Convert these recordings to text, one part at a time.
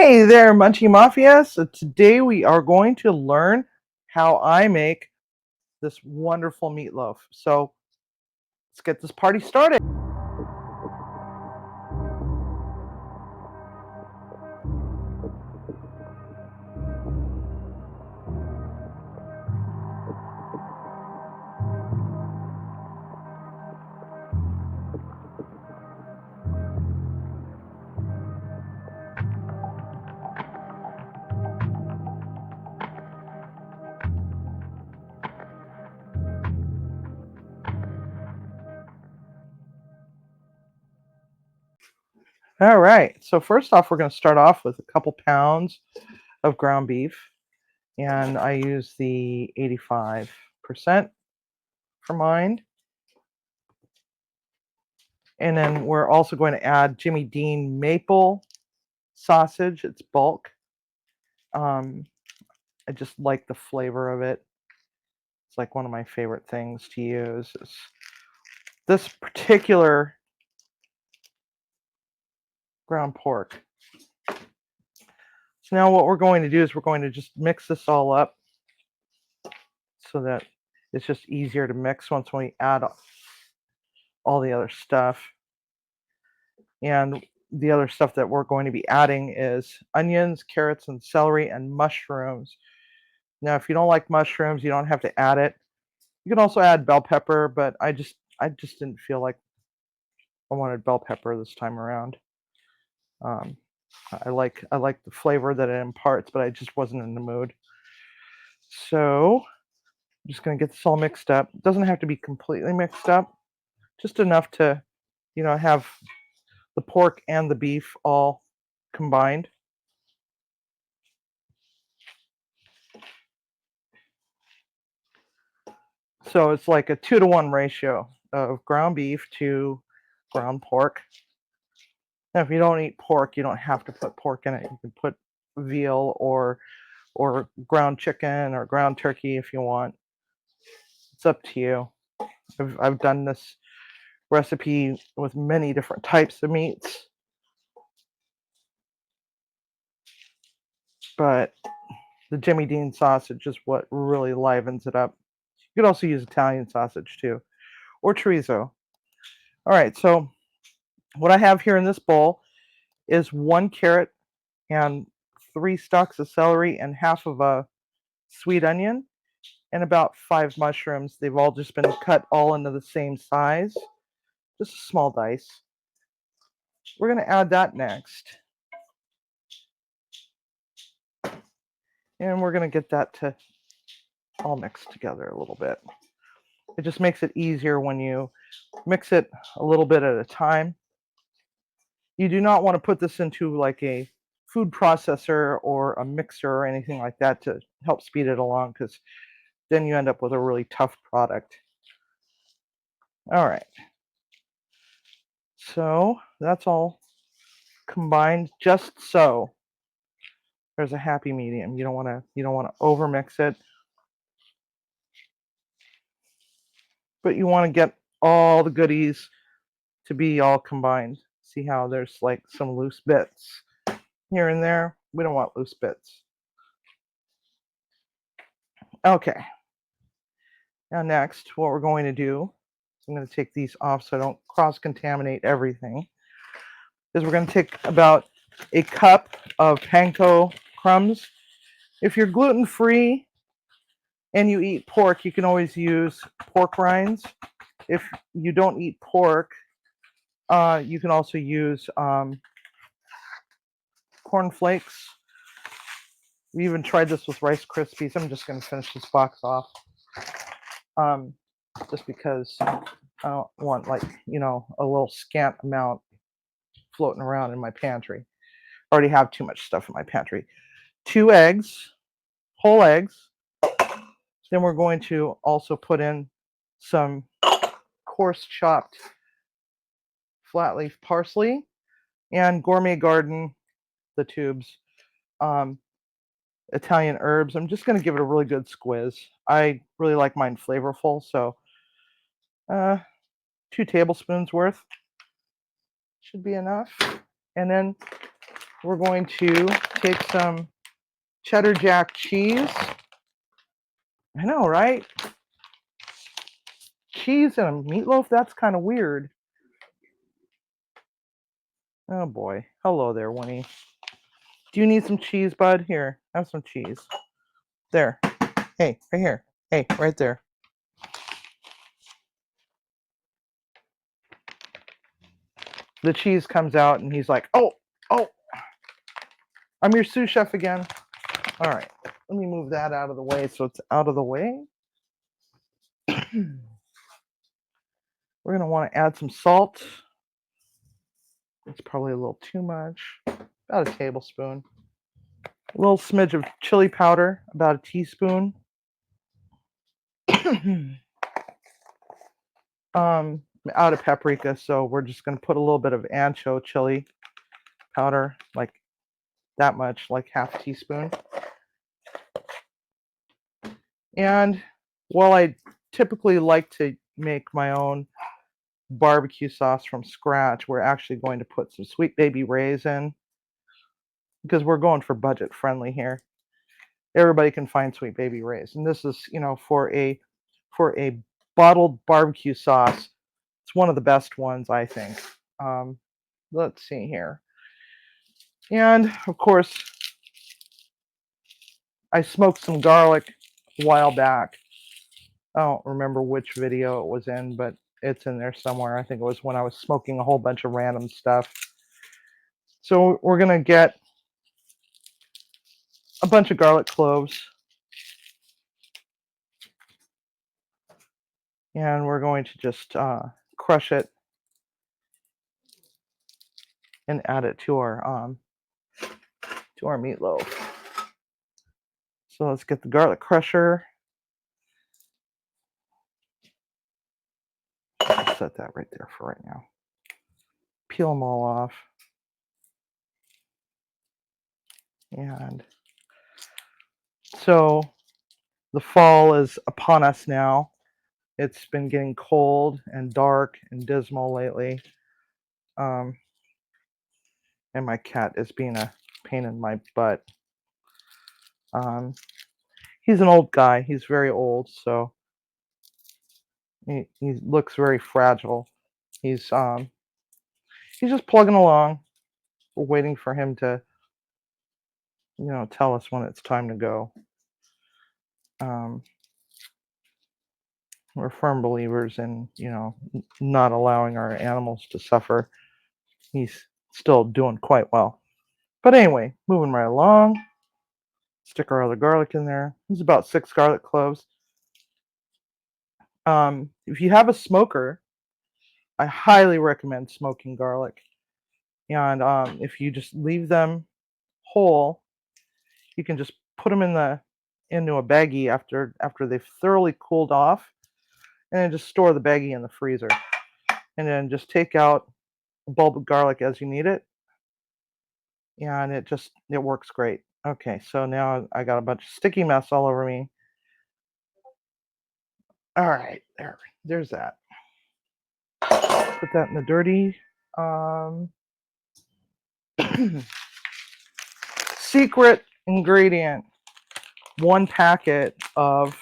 Hey there, Munchie Mafia. So today we are going to learn how I make this wonderful meatloaf. So let's get this party started. All right. So first off, we're going to start off with a couple pounds of ground beef, and I use the 85% for mine. And then we're also going to add Jimmy Dean maple sausage. It's bulk. Um, I just like the flavor of it. It's like one of my favorite things to use. This particular ground pork. So now what we're going to do is we're going to just mix this all up so that it's just easier to mix once we add all the other stuff. And the other stuff that we're going to be adding is onions, carrots, and celery, and mushrooms. Now, if you don't like mushrooms, you don't have to add it. You can also add bell pepper, but I just didn't feel like I wanted bell pepper this time around. Um, I like the flavor that it imparts, but I just wasn't in the mood. So I'm just going to get this all mixed up. It doesn't have to be completely mixed up, just enough to, have the pork and the beef all combined. So it's like a 2-to-1 ratio of ground beef to ground pork. Now, if you don't eat pork, you don't have to put pork in it. You can put veal or ground chicken or ground turkey if you want. It's up to you. I've done this recipe with many different types of meats, but the Jimmy Dean sausage is what really livens it up. You could also use Italian sausage too, or chorizo. All right, so what I have here in this bowl is 1 carrot and 3 stalks of celery and half of a sweet onion and about 5 mushrooms. They've all just been cut all into the same size, just a small dice. We're going to add that next. And we're going to get that to all mixed together a little bit. It just makes it easier when you mix it a little bit at a time. You do not want to put this into like a food processor or a mixer or anything like that to help speed it along, because then you end up with a really tough product. All right. So that's all combined just so there's a happy medium. You don't want to overmix it, but you want to get all the goodies to be all combined. See how there's like some loose bits here and there? We don't want loose bits. Okay. Now next, what we're going to do, I'm going to take these off so I don't cross-contaminate everything, is we're going to take about a cup of panko crumbs. If you're gluten-free and you eat pork, you can always use pork rinds. If you don't eat pork, you can also use corn flakes. We even tried this with Rice Krispies. I'm just going to finish this box off, just because I don't want a little scant amount floating around in my pantry. I already have too much stuff in my pantry. 2 eggs, whole eggs. Then we're going to also put in some coarse chopped flat leaf parsley and Gourmet Garden, the tubes, Italian herbs. I'm just going to give it a really good squiz. I really like mine flavorful, so 2 tablespoons worth should be enough. And then we're going to take some cheddar jack cheese. I know, right? Cheese and a meatloaf? That's kind of weird. Oh boy. Hello there, Winnie. Do you need some cheese, bud? Here, have some cheese. There. Hey, right here. Hey, right there. The cheese comes out and he's like, oh, I'm your sous chef again. All right, let me move that out of the way so it's out of the way. We're gonna want to add some salt. It's probably a little too much. About a tablespoon. A little smidge of chili powder, about a teaspoon. Out of paprika, so we're just gonna put a little bit of ancho chili powder, like that much, like half a teaspoon. And while I typically like to make my own barbecue sauce from scratch, we're actually going to put some Sweet Baby Ray's in because we're going for budget friendly here. Everybody can find Sweet Baby Ray's, and this is, for a bottled barbecue sauce, it's one of the best ones, I think. Um, let's see here. And of course, I smoked some garlic a while back. I don't remember which video it was in, but it's in there somewhere. I think it was when I was smoking a whole bunch of random stuff. So we're going to get a bunch of garlic cloves. And we're going to just crush it and add it to our meatloaf. So let's get the garlic crusher. I'll set that right there for right now. Peel them all off. And so the fall is upon us now. It's been getting cold and dark and dismal lately. And my cat is being a pain in my butt. He's an old guy. He's very old, so he looks very fragile. He's just plugging along. We're waiting for him to, tell us when it's time to go. We're firm believers in, not allowing our animals to suffer. He's still doing quite well. But anyway, moving right along. Stick our other garlic in there. There's about 6 garlic cloves. If you have a smoker, I highly recommend smoking garlic. And if you just leave them whole, you can just put them into a baggie after they've thoroughly cooled off, and then just store the baggie in the freezer. And then just take out a bulb of garlic as you need it, and it works great. Okay, so now I got a bunch of sticky mess all over me. All right, there's that. Put that in the dirty. Secret ingredient: 1 packet of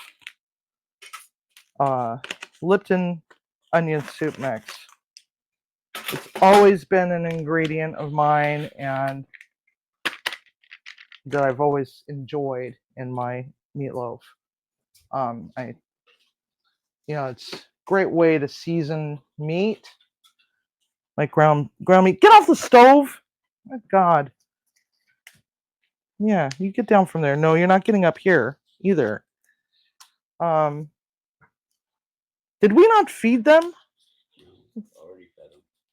Lipton onion soup mix. It's always been an ingredient of mine and that I've always enjoyed in my meatloaf. It's a great way to season meat, like ground meat. Get off the stove! My God. Yeah, you get down from there. No, you're not getting up here either. Um, did we not feed them?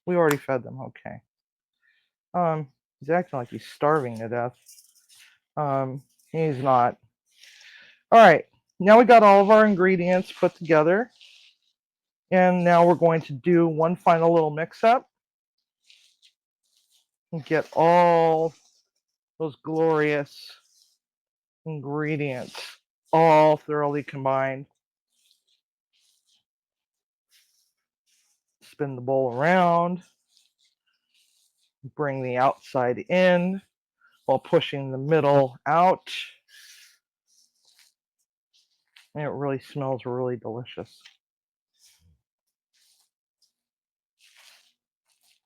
We already fed them. Okay. He's acting like he's starving to death. He's not. All right. Now we got all of our ingredients put together. And now we're going to do one final little mix up and get all those glorious ingredients all thoroughly combined. Spin the bowl around. Bring the outside in. while pushing the middle out. And it really smells really delicious.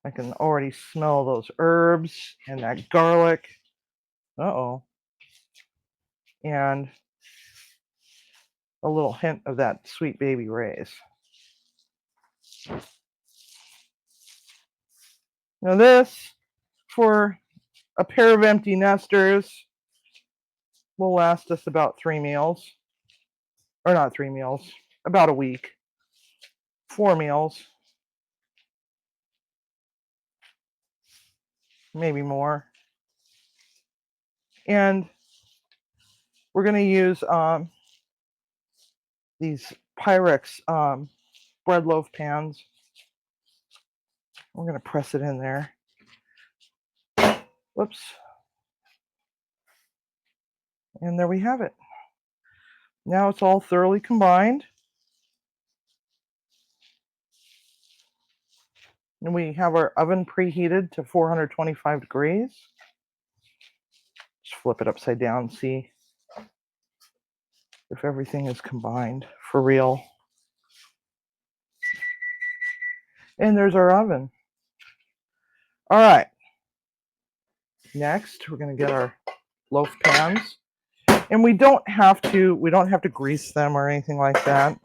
I can already smell those herbs and that garlic. Uh-oh. And a little hint of that sweet baby Ray's. Now this, for a pair of empty nesters, will last us about 3 meals. Or not 3 meals, about a week. 4 meals. Maybe more. And we're going to use these Pyrex bread loaf pans. We're going to press it in there. Whoops. And there we have it. Now it's all thoroughly combined. And we have our oven preheated to 425 degrees. Just flip it upside down, see if everything is combined for real. And there's our oven. All right. Next, we're going to get our loaf pans. And we don't have to grease them or anything like that.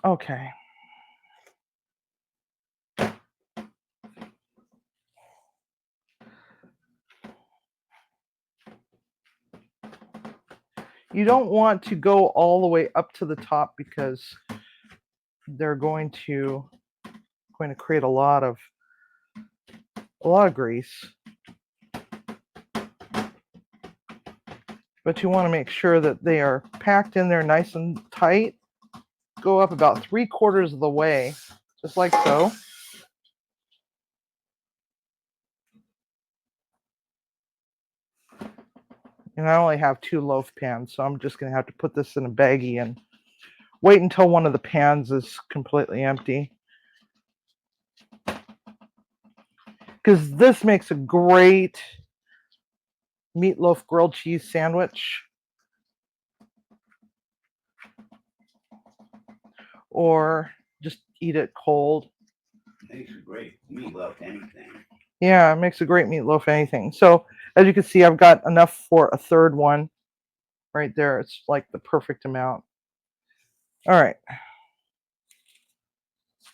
Okay. You don't want to go all the way up to the top because they're going to create a lot of grease. But you want to make sure that they are packed in there nice and tight. Go up about 3/4 of the way, just like so. And I only have 2 loaf pans, so I'm just going to have to put this in a baggie and wait until one of the pans is completely empty. Because this makes a great meatloaf grilled cheese sandwich. Or just eat it cold. Makes a great meatloaf anything. Yeah, it makes a great meatloaf anything. So as you can see, I've got enough for a third one right there. It's like the perfect amount. All right.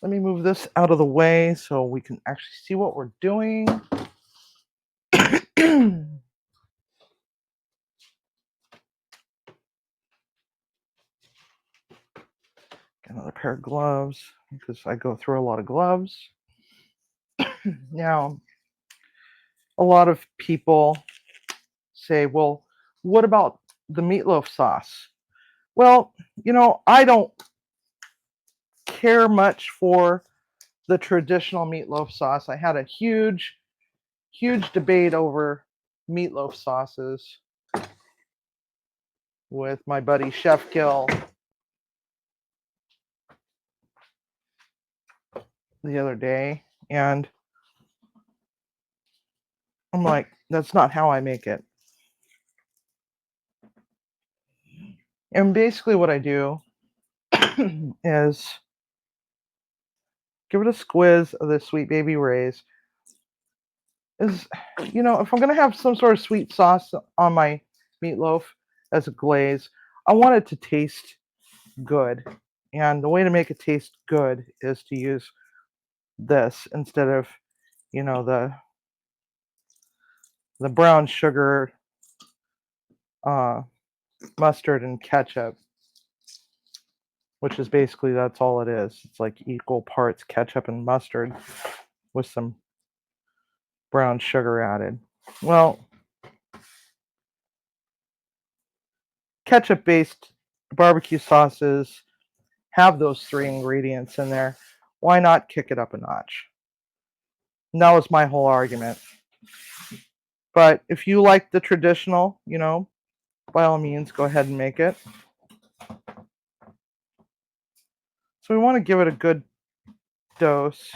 Let me move this out of the way so we can actually see what we're doing. Another pair of gloves because I go through a lot of gloves. Now, a lot of people say, well, what about the meatloaf sauce? Well, I don't care much for the traditional meatloaf sauce. I had a huge debate over meatloaf sauces with my buddy Chef Gil the other day, and I'm like, that's not how I make it. And basically what I do is give it a squiz of the Sweet Baby Ray's. If I'm going to have some sort of sweet sauce on my meatloaf as a glaze, I want it to taste good. And the way to make it taste good is to use this instead of, the brown sugar, mustard and ketchup, which is basically, that's all it is. It's like equal parts ketchup and mustard with some brown sugar added. Well, ketchup-based barbecue sauces have those 3 ingredients in there. Why not kick it up a notch? And that was my whole argument. But if you like the traditional, by all means, go ahead and make it. So we want to give it a good dose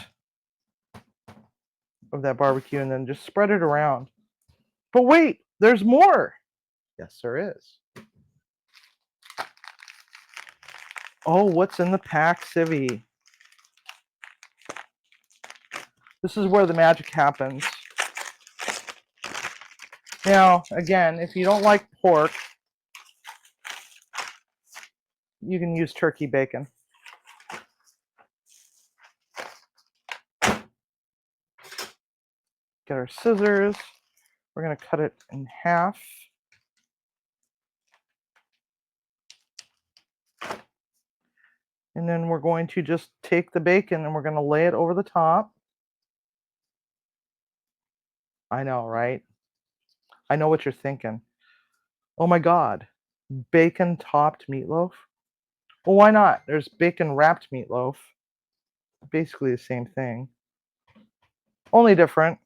of that barbecue and then just spread it around. But wait, there's more. Yes, there is. Oh, what's in the pack, Civvy? This is where the magic happens. Now, again, if you don't like pork, you can use turkey bacon. Get our scissors. We're going to cut it in half. And then we're going to just take the bacon and we're going to lay it over the top. I know, right? I know what you're thinking. Oh my God, bacon topped meatloaf? Well, why not? There's bacon wrapped meatloaf. Basically the same thing. Only different.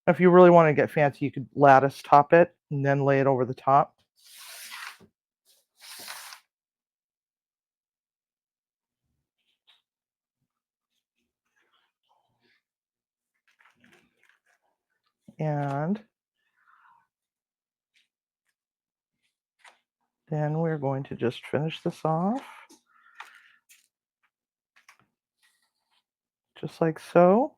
If you really want to get fancy, you could lattice top it and then lay it over the top. And then we're going to just finish this off. Just like so.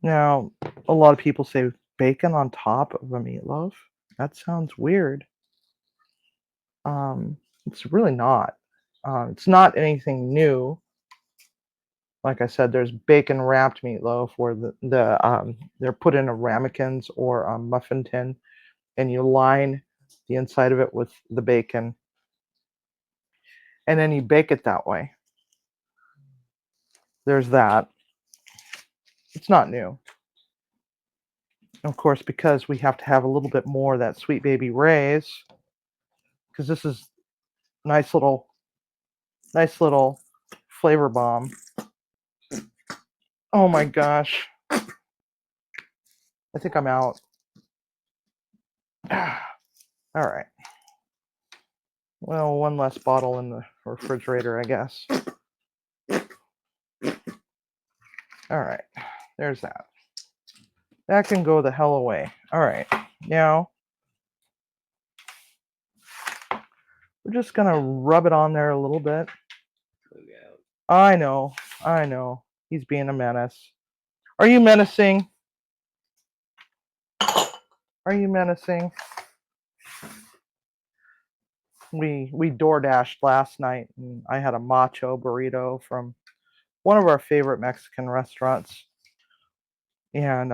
Now, a lot of people say bacon on top of a meatloaf. That sounds weird. It's really not. It's not anything new. Like I said, there's bacon wrapped meatloaf where they're put in a ramekins or a muffin tin, and you line the inside of it with the bacon, and then you bake it that way. There's that. It's not new. Of course, because we have to have a little bit more of that Sweet Baby Ray's, because this is nice little flavor bomb. Oh my gosh. I think I'm out. All right. Well, one less bottle in the refrigerator, I guess. All right. There's that. That can go the hell away. All right. Now, we're just going to rub it on there a little bit. I know. He's being a menace. Are you menacing? Are you menacing? We door dashed last night, and I had a macho burrito from one of our favorite Mexican restaurants, and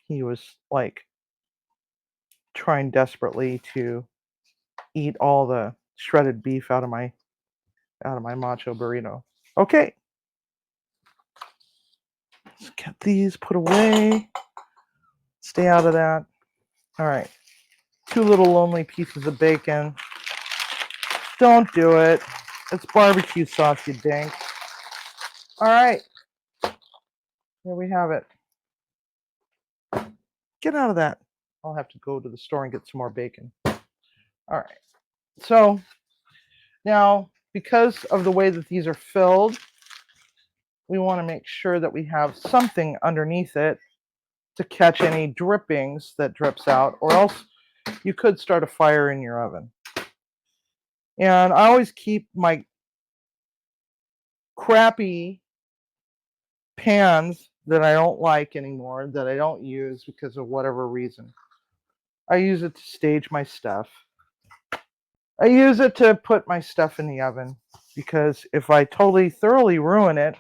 he was like trying desperately to eat all the shredded beef out of my macho burrito. Okay, let's get these put away. Stay out of that. All right, 2 little lonely pieces of bacon. Don't do it. It's barbecue sauce, you dink. All right, here we have it. Get out of that. I'll have to go to the store and get some more bacon. All right. So now, because of the way that these are filled, we want to make sure that we have something underneath it to catch any drippings that drips out, or else you could start a fire in your oven. And I always keep my crappy pans that I don't like anymore, that I don't use because of whatever reason. I use it to stage my stuff. I use it to put my stuff in the oven, because if I totally thoroughly ruin it,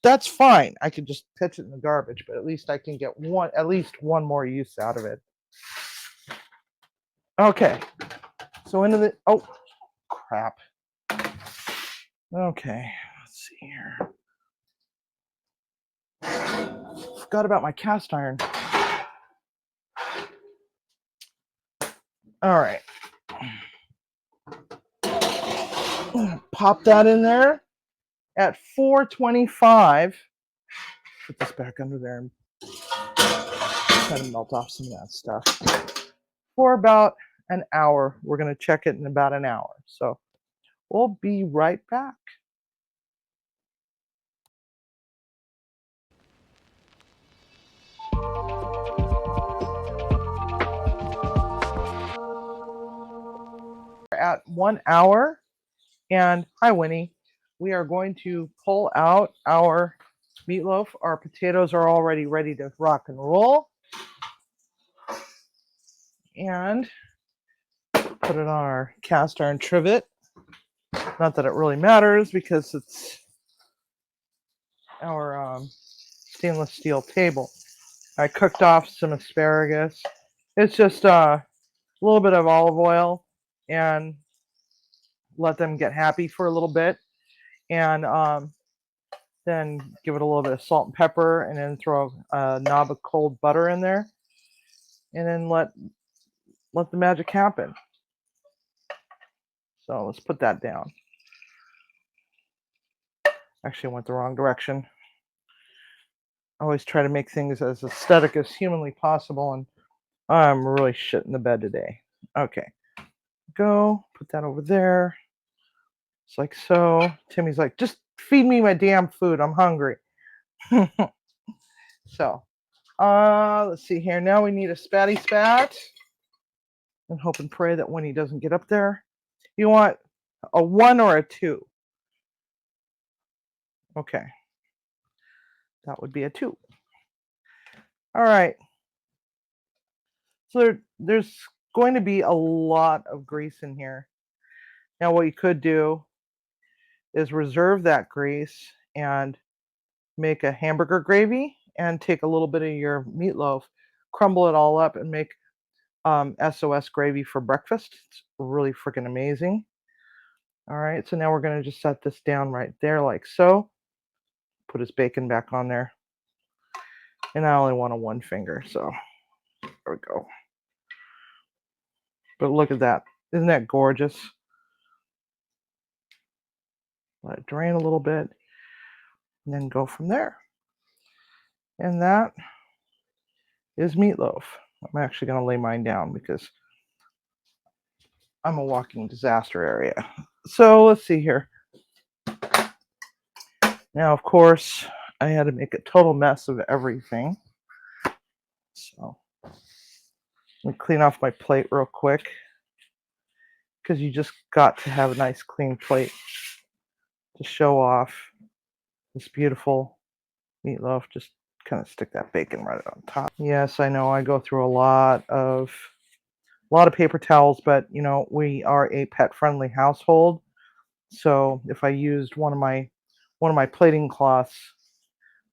that's fine. I could just pitch it in the garbage, but at least I can get at least one more use out of it. Okay. So into the, oh, crap. Okay, let's see here. Forgot about my cast iron. All right. Pop that in there at 425. Put this back under there and try to melt off some of that stuff. For about an hour. We're going to check it in about an hour. So we'll be right back. At 1 hour, and hi, Winnie. We are going to pull out our meatloaf. Our potatoes are already ready to rock and roll. And put it on our cast iron trivet. Not that it really matters because it's our stainless steel table. I cooked off some asparagus. It's just a little bit of olive oil and let them get happy for a little bit. And then give it a little bit of salt and pepper, and then throw a knob of cold butter in there, and then let the magic happen. So let's put that down. Actually, I went the wrong direction. I always try to make things as aesthetic as humanly possible, and I'm really shit in the bed today. Okay, go put that over there. It's like so. Timmy's like, just feed me my damn food. I'm hungry. So, let's see here. Now we need a spatty spat, and hope and pray that when he doesn't get up there. You want a 1 or a 2? Okay, that would be a 2. All right. So there's going to be a lot of grease in here. Now, what you could do is reserve that grease and make a hamburger gravy, and take a little bit of your meatloaf, crumble it all up, and make SOS gravy for breakfast. It's really freaking amazing. All right, so now we're going to just set this down right there like so. Put his bacon back on there. And I only want a 1 finger, so there we go. But look at that. Isn't that gorgeous? Let it drain a little bit, and then go from there. And that is meatloaf. I'm actually going to lay mine down because I'm a walking disaster area. So let's see here. Now, of course, I had to make a total mess of everything. So let me clean off my plate real quick, because you just got to have a nice clean plate to show off this beautiful meatloaf. Just kind of stick that bacon right on top. Yes, I know I go through a lot of paper towels, but you know, we are a pet friendly household. So if I used one of my plating cloths,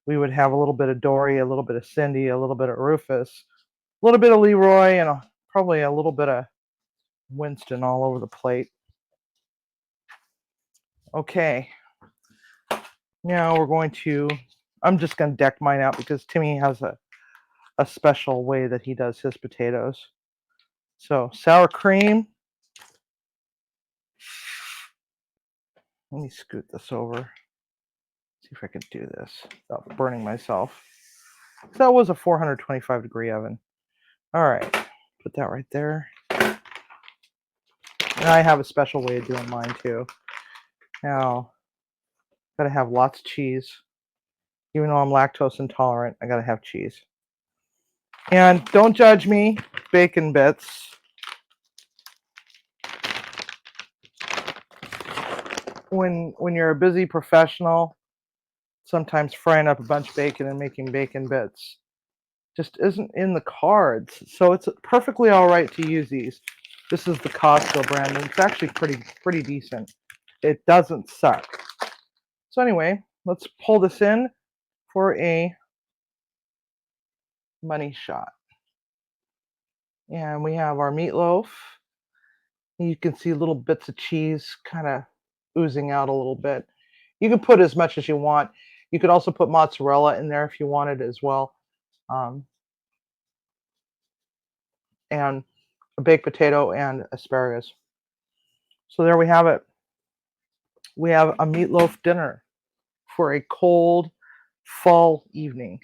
we would have a little bit of Dory, a little bit of Cindy, a little bit of Rufus, a little bit of Leroy, and probably a little bit of Winston all over the plate. Okay, now I'm just going to deck mine out because Timmy has a special way that he does his potatoes. So sour cream. Let me scoot this over. See if I can do this without burning myself. That was a 425-degree oven. All right, put that right there. And I have a special way of doing mine too. Now, gotta have lots of cheese. Even though I'm lactose intolerant, I gotta have cheese. And don't judge me, bacon bits. When you're a busy professional, sometimes frying up a bunch of bacon and making bacon bits just isn't in the cards. So it's perfectly all right to use these. This is the Costco brand, and it's actually pretty decent. It doesn't suck. So anyway, let's pull this in for a money shot. And we have our meatloaf. You can see little bits of cheese kind of oozing out a little bit. You can put as much as you want. You could also put mozzarella in there if you wanted as well. And a baked potato and asparagus. So there we have it. We have a meatloaf dinner for a cold fall evening.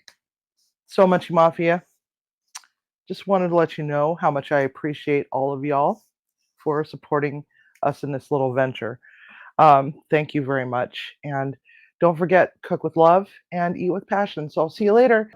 So much Mafia. Just wanted to let you know how much I appreciate all of y'all for supporting us in this little venture. Thank you very much. And don't forget, cook with love and eat with passion. So I'll see you later.